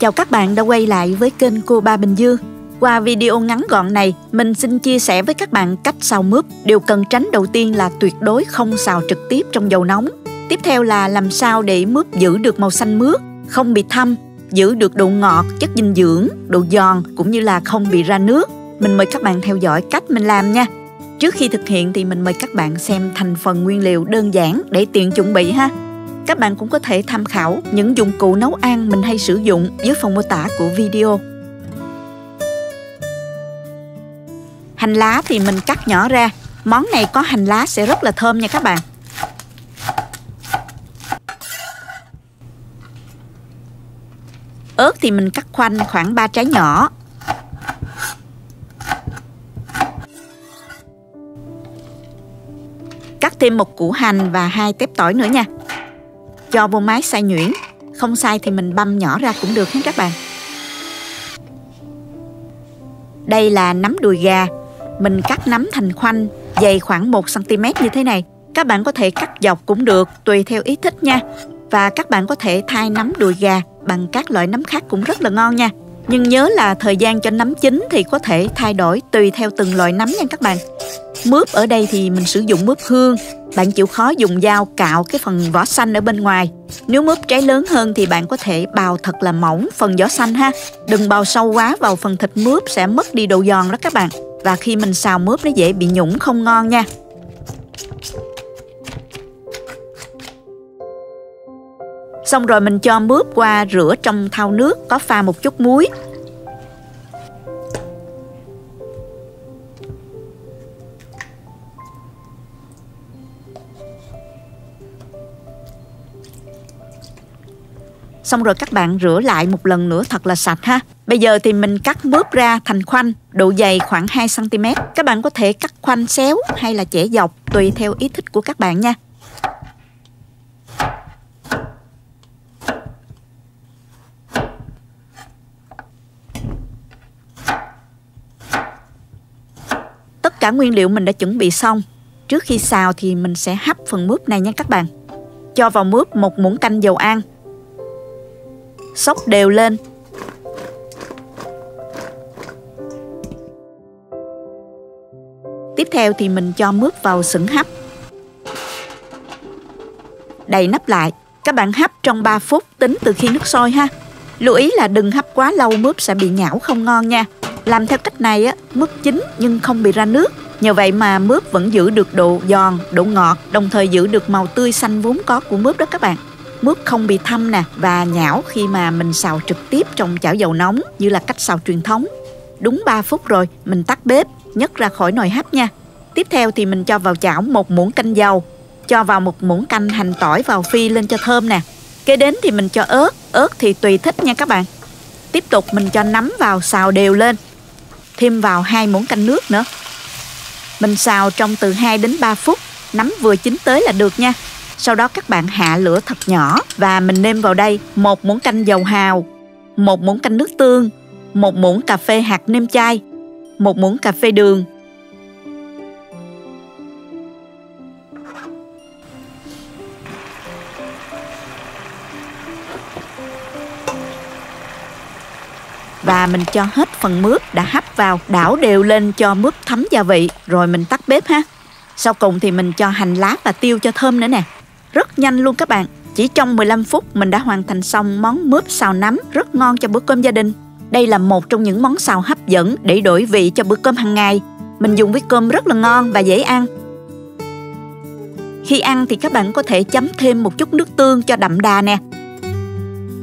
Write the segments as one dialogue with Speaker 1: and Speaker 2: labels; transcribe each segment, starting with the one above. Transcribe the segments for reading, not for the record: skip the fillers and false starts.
Speaker 1: Chào các bạn đã quay lại với kênh Cô Ba Bình Dương. Qua video ngắn gọn này, mình xin chia sẻ với các bạn cách xào mướp. Điều cần tránh đầu tiên là tuyệt đối không xào trực tiếp trong dầu nóng. Tiếp theo là làm sao để mướp giữ được màu xanh mướt, không bị thâm, giữ được độ ngọt, chất dinh dưỡng, độ giòn cũng như là không bị ra nước. Mình mời các bạn theo dõi cách mình làm nha. Trước khi thực hiện thì mình mời các bạn xem thành phần nguyên liệu đơn giản để tiện chuẩn bị ha. Các bạn cũng có thể tham khảo những dụng cụ nấu ăn mình hay sử dụng dưới phần mô tả của video. Hành lá thì mình cắt nhỏ ra. Món này có hành lá sẽ rất là thơm nha các bạn. Ớt thì mình cắt khoanh khoảng 3 trái nhỏ. Cắt thêm một củ hành và 2 tép tỏi nữa nha. Cho vô máy xay nhuyễn. Không xay thì mình băm nhỏ ra cũng được hết các bạn. Đây là nấm đùi gà. Mình cắt nấm thành khoanh, dày khoảng 1 cm như thế này. Các bạn có thể cắt dọc cũng được, tùy theo ý thích nha. Và các bạn có thể thay nấm đùi gà bằng các loại nấm khác cũng rất là ngon nha. Nhưng nhớ là thời gian cho nấm chín thì có thể thay đổi tùy theo từng loại nấm nha các bạn. Mướp ở đây thì mình sử dụng mướp hương. Bạn chịu khó dùng dao cạo cái phần vỏ xanh ở bên ngoài. Nếu mướp trái lớn hơn thì bạn có thể bào thật là mỏng phần vỏ xanh ha. Đừng bào sâu quá vào phần thịt mướp sẽ mất đi độ giòn đó các bạn. Và khi mình xào mướp nó dễ bị nhũng không ngon nha. Xong rồi mình cho mướp qua rửa trong thau nước có pha một chút muối. Xong rồi các bạn rửa lại một lần nữa thật là sạch ha. Bây giờ thì mình cắt mướp ra thành khoanh, độ dày khoảng 2 cm. Các bạn có thể cắt khoanh xéo hay là chẻ dọc tùy theo ý thích của các bạn nha. Tất cả nguyên liệu mình đã chuẩn bị xong. Trước khi xào thì mình sẽ hấp phần mướp này nha các bạn. Cho vào mướp 1 muỗng canh dầu ăn. Xóc đều lên. Tiếp theo thì mình cho mướp vào xửng hấp. Đậy nắp lại. Các bạn hấp trong 3 phút tính từ khi nước sôi ha. Lưu ý là đừng hấp quá lâu mướp sẽ bị nhão không ngon nha. Làm theo cách này á, mướp chín nhưng không bị ra nước. Nhờ vậy mà mướp vẫn giữ được độ giòn, độ ngọt, đồng thời giữ được màu tươi xanh vốn có của mướp đó các bạn. Mướp không bị thâm nè và nhão khi mà mình xào trực tiếp trong chảo dầu nóng như là cách xào truyền thống. Đúng 3 phút rồi, mình tắt bếp, nhấc ra khỏi nồi hấp nha. Tiếp theo thì mình cho vào chảo 1 muỗng canh dầu, cho vào 1 muỗng canh hành tỏi vào phi lên cho thơm nè. Kế đến thì mình cho ớt thì tùy thích nha các bạn. Tiếp tục mình cho nấm vào xào đều lên. Thêm vào 2 muỗng canh nước nữa. Mình xào trong từ 2 đến 3 phút, nấm vừa chín tới là được nha. Sau đó các bạn hạ lửa thật nhỏ và mình nêm vào đây 1 muỗng canh dầu hào, 1 muỗng canh nước tương, 1 muỗng cà phê hạt nêm chai, 1 muỗng cà phê đường. Và mình cho hết phần mướp đã hấp vào, đảo đều lên cho mướp thấm gia vị, rồi mình tắt bếp ha. Sau cùng thì mình cho hành lá và tiêu cho thơm nữa nè. Rất nhanh luôn các bạn. Chỉ trong 15 phút mình đã hoàn thành xong món mướp xào nấm rất ngon cho bữa cơm gia đình. Đây là một trong những món xào hấp dẫn để đổi vị cho bữa cơm hàng ngày. Mình dùng với cơm rất là ngon và dễ ăn. Khi ăn thì các bạn có thể chấm thêm một chút nước tương cho đậm đà nè.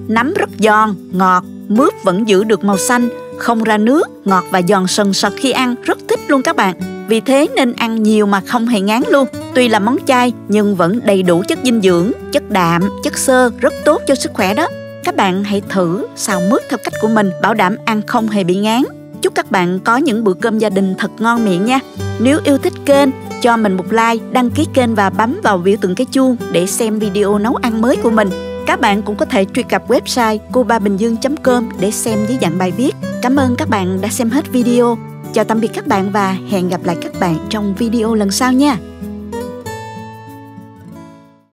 Speaker 1: Nấm rất giòn, ngọt, mướp vẫn giữ được màu xanh, không ra nước, ngọt và giòn sần sật khi ăn, rất thích luôn các bạn. Vì thế nên ăn nhiều mà không hề ngán luôn. Tuy là món chay nhưng vẫn đầy đủ chất dinh dưỡng, chất đạm, chất xơ, rất tốt cho sức khỏe đó. Các bạn hãy thử xào mướp theo cách của mình, bảo đảm ăn không hề bị ngán. Chúc các bạn có những bữa cơm gia đình thật ngon miệng nha. Nếu yêu thích kênh, cho mình một like, đăng ký kênh và bấm vào biểu tượng cái chuông để xem video nấu ăn mới của mình. Các bạn cũng có thể truy cập website cobabình-dương.com để xem dưới dạng bài viết. Cảm ơn các bạn đã xem hết video. Chào tạm biệt các bạn và hẹn gặp lại các bạn trong video lần sau nha.